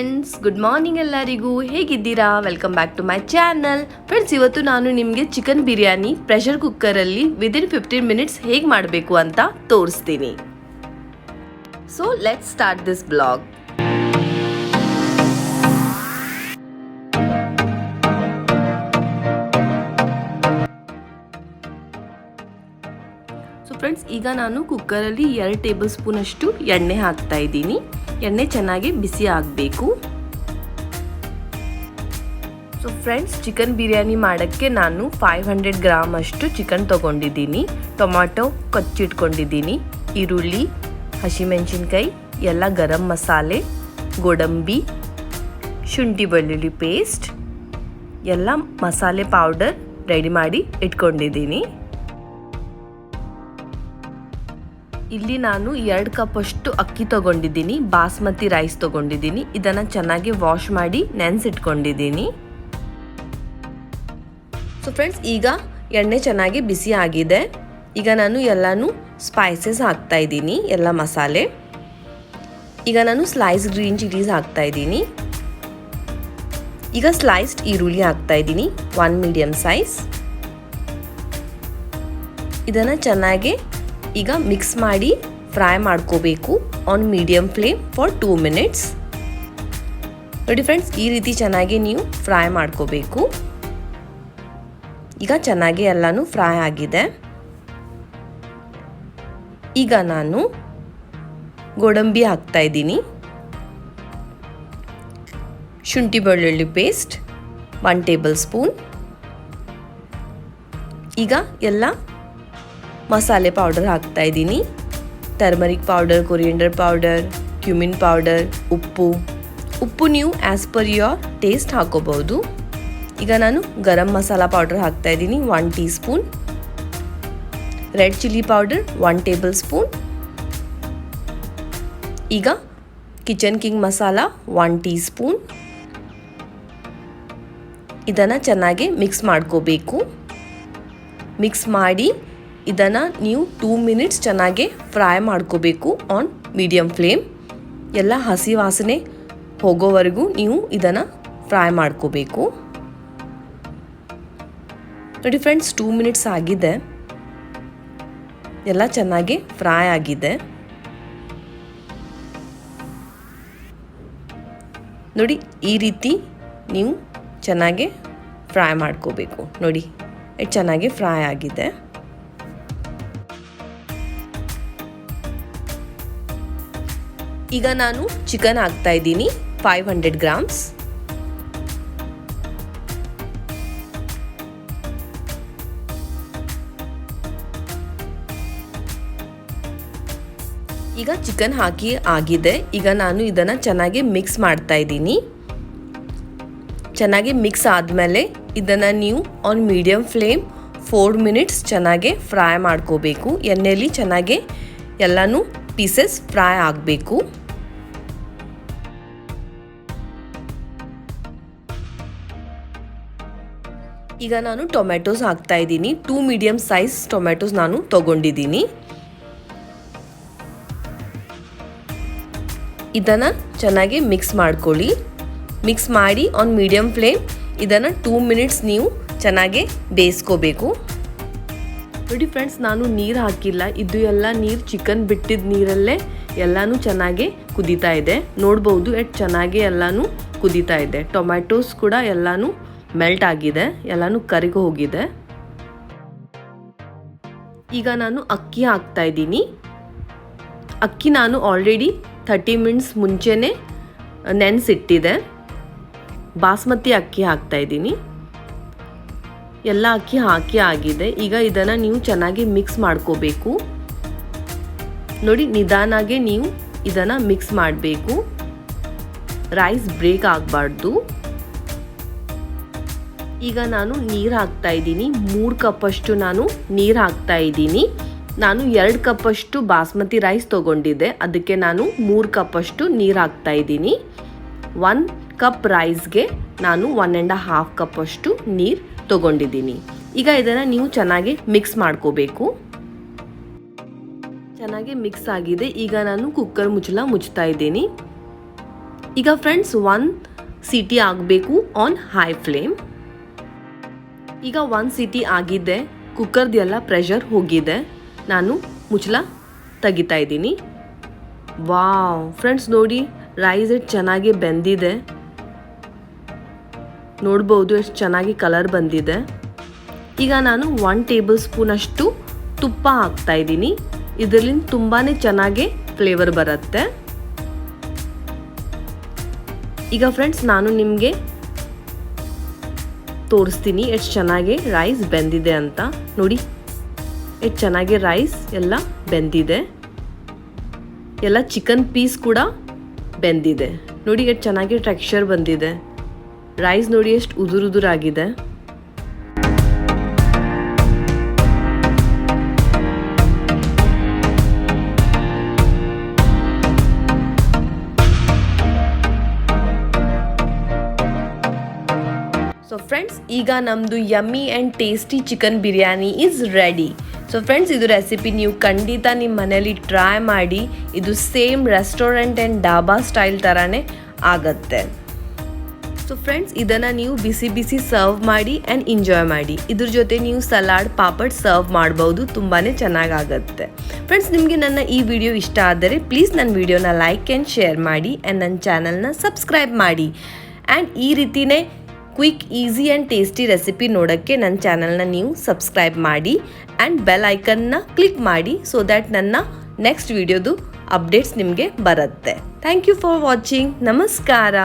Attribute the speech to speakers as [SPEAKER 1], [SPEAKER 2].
[SPEAKER 1] Friends, good morning ಎಲ್ಲರಿಗೂ. ಹೇಗಿದ್ದೀರಾ? Welcome back to my channel. Friends, ಇವತ್ತು ನಾನು ನಿಮಗೆ ಚಿಕನ್ ಬಿರಿಯಾನಿ ಪ್ರೆಷರ್ ಕುಕ್ಕರಲ್ಲಿ ವಿದಿನ್ 15 ಮಿನಿಟ್ಸ್ ಹೇಗೆ ಮಾಡಬೇಕು ಅಂತ ತೋರಿಸ್ತೀನಿ. So let's start this blog. So friends, ಈಗ ನಾನು ಕುಕ್ಕರಲ್ಲಿ 2 ಟೇಬಲ್ ಸ್ಪೂನ್ ಅಷ್ಟು ಎಣ್ಣೆ ಹಾಕ್ತಾ ಇದ್ದೀನಿ. ಎಣ್ಣೆ ಚೆನ್ನಾಗಿ ಬಿಸಿ ಆಗಬೇಕು. ಸೊ ಫ್ರೆಂಡ್ಸ್, ಚಿಕನ್ ಬಿರಿಯಾನಿ ಮಾಡೋಕ್ಕೆ ನಾನು 500 ಗ್ರಾಮ್ ಅಷ್ಟು ಚಿಕನ್ ತೊಗೊಂಡಿದ್ದೀನಿ. ಟೊಮ್ಯಾಟೊ ಕೊಚ್ಚಿಟ್ಕೊಂಡಿದ್ದೀನಿ, ಈರುಳ್ಳಿ, ಹಸಿಮೆಣಸಿನ್ಕಾಯಿ, ಎಲ್ಲ ಗರಂ ಮಸಾಲೆ, ಗೋಡಂಬಿ, ಶುಂಠಿ ಬೆಳ್ಳುಳ್ಳಿ ಪೇಸ್ಟ್, ಎಲ್ಲ ಮಸಾಲೆ ಪೌಡರ್ ರೆಡಿ ಮಾಡಿ ಇಟ್ಕೊಂಡಿದ್ದೀನಿ. ಇಲ್ಲಿ ನಾನು 2 ಕಪ್ ಅಷ್ಟು ಅಕ್ಕಿ ತೊಗೊಂಡಿದ್ದೀನಿ, ಬಾಸ್ಮತಿ ರೈಸ್ ತೊಗೊಂಡಿದ್ದೀನಿ. ಇದನ್ನು ಚೆನ್ನಾಗಿ ವಾಶ್ ಮಾಡಿ ನೆನೆಸಿಟ್ಕೊಂಡಿದ್ದೀನಿ. ಸೊ ಫ್ರೆಂಡ್ಸ್, ಈಗ ಎಣ್ಣೆ ಚೆನ್ನಾಗಿ ಬಿಸಿ ಆಗಿದೆ. ಈಗ ನಾನು ಎಲ್ಲನೂ ಸ್ಪೈಸಸ್ ಹಾಕ್ತಾ ಇದ್ದೀನಿ, ಎಲ್ಲ ಮಸಾಲೆ. ಈಗ ನಾನು ಸ್ಲೈಸ್ ಗ್ರೀನ್ ಚಿಲ್ಲೀಸ್ ಹಾಕ್ತಾ ಇದ್ದೀನಿ. ಈಗ ಸ್ಲೈಸ್ಡ್ ಈರುಳ್ಳಿ ಹಾಕ್ತಾ ಇದ್ದೀನಿ, 1 ಮೀಡಿಯಮ್ ಸೈಜ್. ಇದನ್ನು ಚೆನ್ನಾಗಿ ಈಗ ಮಿಕ್ಸ್ ಮಾಡಿ ಫ್ರೈ ಮಾಡ್ಕೋಬೇಕು on medium flame for 2 minutes. ನೋಡಿ ಫ್ರೆಂಡ್ಸ್, ಈ ರೀತಿ ಚೆನ್ನಾಗಿ ನೀವು ಫ್ರೈ ಮಾಡ್ಕೋಬೇಕು. ಈಗ ಚೆನ್ನಾಗಿ ಎಲ್ಲನೂ ಫ್ರೈ ಆಗಿದೆ. ಈಗ ನಾನು ಗೋಡಂಬಿ ಹಾಕ್ತಾ ಇದ್ದೀನಿ, ಶುಂಠಿ ಬೆಳ್ಳುಳ್ಳಿ ಪೇಸ್ಟ್ 1 ಟೇಬಲ್ ಸ್ಪೂನ್. ಈಗ ಎಲ್ಲ ಮಸಾಲೆ ಪೌಡರ್ ಹಾಕ್ತಾ ಇದ್ದೀನಿ, turmeric powder, coriander powder, cumin powder, ಉಪ್ಪು ನೀವು ಆ್ಯಸ್ ಪರ್ ಯೋರ್ ಟೇಸ್ಟ್ ಹಾಕೋಬಹುದು. ಈಗ ನಾನು ಗರಂ ಮಸಾಲ ಪೌಡರ್ ಹಾಕ್ತಾ ಇದ್ದೀನಿ, 1 teaspoon. Red chilli powder 1 tablespoon. ಈಗ Kitchen King masala 1 teaspoon. ಇದನ್ನು ಚೆನ್ನಾಗಿ ಮಿಕ್ಸ್ ಮಾಡ್ಕೋಬೇಕು. ಮಿಕ್ಸ್ ಮಾಡಿ ಇದನ್ನು ನೀವು 2 ಮಿನಿಟ್ಸ್ ಚೆನ್ನಾಗಿ ಫ್ರೈ ಮಾಡ್ಕೋಬೇಕು ಆನ್ ಮೀಡಿಯಮ್ ಫ್ಲೇಮ್. ಎಲ್ಲ ಹಸಿ ವಾಸನೆ ಹೋಗೋವರೆಗೂ ನೀವು ಇದನ್ನು ಫ್ರೈ ಮಾಡ್ಕೋಬೇಕು. ನೋಡಿ ಫ್ರೆಂಡ್ಸ್, 2 ಮಿನಿಟ್ಸ್ ಆಗಿದೆ, ಎಲ್ಲ ಚೆನ್ನಾಗಿ ಫ್ರೈ ಆಗಿದೆ. ನೋಡಿ, ಈ ರೀತಿ ನೀವು ಚೆನ್ನಾಗಿ ಫ್ರೈ ಮಾಡ್ಕೋಬೇಕು. ನೋಡಿ, ಇದು ಚೆನ್ನಾಗಿ ಫ್ರೈ ಆಗಿದೆ. ಈಗ ನಾನು ಚಿಕನ್ ಹಾಕ್ತಾ ಇದ್ದೀನಿ, 500 ಗ್ರಾಮ್ಸ್. ಈಗ ಚಿಕನ್ ಹಾಕಿ ಆಗಿದೆ. ಈಗ ನಾನು ಇದನ್ನು ಚೆನ್ನಾಗಿ ಮಿಕ್ಸ್ ಮಾಡ್ತಾ ಇದ್ದೀನಿ. ಚೆನ್ನಾಗಿ ಮಿಕ್ಸ್ ಆದಮೇಲೆ ಇದನ್ನು ನೀವು ಆನ್ ಮೀಡಿಯಮ್ ಫ್ಲೇಮ್ 4 ಮಿನಿಟ್ಸ್ ಚೆನ್ನಾಗಿ ಫ್ರೈ ಮಾಡ್ಕೋಬೇಕು. ಎಣ್ಣೆಯಲ್ಲಿ ಚೆನ್ನಾಗಿ ಎಲ್ಲನೂ ಪೀಸಸ್ ಫ್ರೈ ಆಗಬೇಕು. ಈಗ ನಾನು ಟೊಮೆಟೊಸ್ ಹಾಕ್ತಾ ಇದ್ದೀನಿ, 2 ಮೀಡಿಯಮ್ ಸೈಜ್ ಟೊಮೆಟೊಸ್ ನಾನು ತೊಗೊಂಡಿದ್ದೀನಿ. ಇದನ್ನು ಚೆನ್ನಾಗಿ ಮಿಕ್ಸ್ ಮಾಡ್ಕೊಳ್ಳಿ. ಮಿಕ್ಸ್ ಮಾಡಿ ಆನ್ ಮೀಡಿಯಮ್ ಫ್ಲೇಮ್ ಇದನ್ನು 2 ಮಿನಿಟ್ಸ್ ನೀವು ಚೆನ್ನಾಗಿ ಬೇಯಿಸ್ಕೋಬೇಕು. ನೋಡಿ ಫ್ರೆಂಡ್ಸ್, ನಾನು ನೀರು ಹಾಕಿಲ್ಲ, ಇದು ಎಲ್ಲ ನೀರು ಚಿಕನ್ ಬಿಟ್ಟಿದ್ದ ನೀರಲ್ಲೇ ಎಲ್ಲನೂ ಚೆನ್ನಾಗಿ ಕುದೀತಾ ಇದೆ. ನೋಡ್ಬೋದು ಎಷ್ಟು ಚೆನ್ನಾಗಿ ಎಲ್ಲನೂ ಕುದೀತಾ ಇದೆ. ಟೊಮ್ಯಾಟೋಸ್ ಕೂಡ ಎಲ್ಲನೂ ಮೆಲ್ಟ್ ಆಗಿದೆ, ಎಲ್ಲನೂ ಕರಗಿ ಹೋಗಿದೆ. ಈಗ ನಾನು ಅಕ್ಕಿ ಹಾಕ್ತಾ ಇದ್ದೀನಿ. ಅಕ್ಕಿ ನಾನು ಆಲ್ರೆಡಿ 30 ಮಿನಿಟ್ಸ್ ಮುಂಚೆನೇ ನೆನೆಸಿಟ್ಟಿದೆ. ಬಾಸ್ಮತಿ ಅಕ್ಕಿ ಹಾಕ್ತಾ ಇದ್ದೀನಿ. ಎಲ್ಲ ಅಕ್ಕಿ ಹಾಕಿ ಆಗಿದೆ. ಈಗ ಇದನ್ನು ನೀವು ಚೆನ್ನಾಗಿ ಮಿಕ್ಸ್ ಮಾಡ್ಕೋಬೇಕು. ನೋಡಿ, ನಿಧಾನಾಗೆ ನೀವು ಇದನ್ನು ಮಿಕ್ಸ್ ಮಾಡಬೇಕು. ರೈಸ್ ಬ್ರೇಕ್ ಆಗಬಾರ್ದು. ಈಗ ನಾನು ನೀರು ಹಾಕ್ತಾ ಇದ್ದೀನಿ, 3 ಕಪ್ ಅಷ್ಟು ನಾನು ನೀರು ಹಾಕ್ತಾ ಇದ್ದೀನಿ. ನಾನು 2 ಕಪ್ ಅಷ್ಟು ಬಾಸ್ಮತಿ ರೈಸ್ ತೊಗೊಂಡಿದ್ದೆ, ಅದಕ್ಕೆ ನಾನು 3 ಕಪ್ ಅಷ್ಟು ನೀರು ಹಾಕ್ತಾ ಇದ್ದೀನಿ. 1 ಕಪ್ ರೈಸ್ಗೆ ನಾನು 1.5 ಕಪ್ ಅಷ್ಟು ನೀರು ತೊಗೊಂಡಿದ್ದೀನಿ. ಈಗ ಇದನ್ನು ನೀವು ಚೆನ್ನಾಗಿ ಮಿಕ್ಸ್ ಮಾಡ್ಕೋಬೇಕು. ಚೆನ್ನಾಗಿ ಮಿಕ್ಸ್ ಆಗಿದೆ. ಈಗ ನಾನು ಕುಕ್ಕರ್ ಮುಚ್ಚಳ ಮುಚ್ತಾ ಇದ್ದೀನಿ. ಈಗ ಫ್ರೆಂಡ್ಸ್ 1 ಸೀಟಿ ಆಗಬೇಕು ಆನ್ ಹೈ ಫ್ಲೇಮ್. ಈಗ 1 ಸೀಟಿ ಆಗಿದೆ, ಕುಕ್ಕರ್ದೆಲ್ಲ ಪ್ರೆಷರ್ ಹೋಗಿದೆ. ನಾನು ಮುಚ್ಚಳ ತೆಗಿತಾ ಇದ್ದೀನಿ. ವಾವ್ ಫ್ರೆಂಡ್ಸ್ ನೋಡಿ, ರೈಸ್ ಎಷ್ಟು ಚೆನ್ನಾಗಿ ಬೆಂದಿದೆ. ನೋಡ್ಬೋದು ಎಷ್ಟು ಚೆನ್ನಾಗಿ ಕಲರ್ ಬಂದಿದೆ. ಈಗ ನಾನು 1 ಟೇಬಲ್ ಸ್ಪೂನ್ ಅಷ್ಟು ತುಪ್ಪ ಹಾಕ್ತಾ ಇದ್ದೀನಿ. ಇದರಿಂದ ತುಂಬಾ ಚೆನ್ನಾಗಿ ಫ್ಲೇವರ್ ಬರುತ್ತೆ. ಈಗ ಫ್ರೆಂಡ್ಸ್ ನಾನು ನಿಮಗೆ ತೋರಿಸ್ತೀನಿ ಎಷ್ಟು ಚೆನ್ನಾಗಿ ರೈಸ್ ಬೆಂದಿದೆ ಅಂತ. ನೋಡಿ ಎಷ್ಟು ಚೆನ್ನಾಗಿ ರೈಸ್ ಎಲ್ಲ ಬೆಂದಿದೆ. ಎಲ್ಲ ಚಿಕನ್ ಪೀಸ್ ಕೂಡ ಬೆಂದಿದೆ. ನೋಡಿ ಎಷ್ಟು ಚೆನ್ನಾಗಿ ಟೆಕ್ಸ್ಚರ್ ಬಂದಿದೆ. ರೈಸ್ ನೋಡಿ ಎಷ್ಟು ಉದುರಾಗಿದೆ. ಸೊ ಫ್ರೆಂಡ್ಸ್ ಈಗ ನಮ್ಮದು yummy and tasty chicken biryani is ready. So friends ಇದು ರೆಸಿಪಿ ನೀವು ಖಂಡಿತ ನಿಮ್ಮ ಮನೇಲಿ ಟ್ರೈ ಮಾಡಿ. ಇದು same restaurant and dhaba style ಥರನೇ ಆಗತ್ತೆ. ಸೊ ಫ್ರೆಂಡ್ಸ್ ಇದನ್ನು ನೀವು ಬಿಸಿ ಬಿಸಿ ಸರ್ವ್ ಮಾಡಿ ಆ್ಯಂಡ್ ಎಂಜಾಯ್ ಮಾಡಿ. ಇದ್ರ ಜೊತೆ ನೀವು ಸಲಾಡ್ ಪಾಪಡ್ ಸರ್ವ್ ಮಾಡ್ಬೋದು, ತುಂಬಾ ಚೆನ್ನಾಗಾಗತ್ತೆ. ಫ್ರೆಂಡ್ಸ್ ನಿಮಗೆ ನನ್ನ ಈ ವಿಡಿಯೋ ಇಷ್ಟ ಆದರೆ ಪ್ಲೀಸ್ ನನ್ನ ವಿಡಿಯೋನ ಲೈಕ್ ಆ್ಯಂಡ್ ಶೇರ್ ಮಾಡಿ ಆ್ಯಂಡ್ ನನ್ನ ಚಾನಲ್ನ ಸಬ್ಸ್ಕ್ರೈಬ್ ಮಾಡಿ. ಆ್ಯಂಡ್ ಈ ರೀತಿಯೇ quick easy and tasty recipe ನೋಡೋಕ್ಕೆ ನನ್ನ ಚಾನಲ್ನ ನೀವು ಸಬ್ಸ್ಕ್ರೈಬ್ ಮಾಡಿ ಆ್ಯಂಡ್ ಬೆಲ್ ಐಕನ್ನ ಕ್ಲಿಕ್ ಮಾಡಿ ಸೊ ದ್ಯಾಟ್ ನನ್ನ ನೆಕ್ಸ್ಟ್ ವಿಡಿಯೋದು ಅಪ್ಡೇಟ್ಸ್ ನಿಮಗೆ ಬರುತ್ತೆ. Thank you for watching. ನಮಸ್ಕಾರ.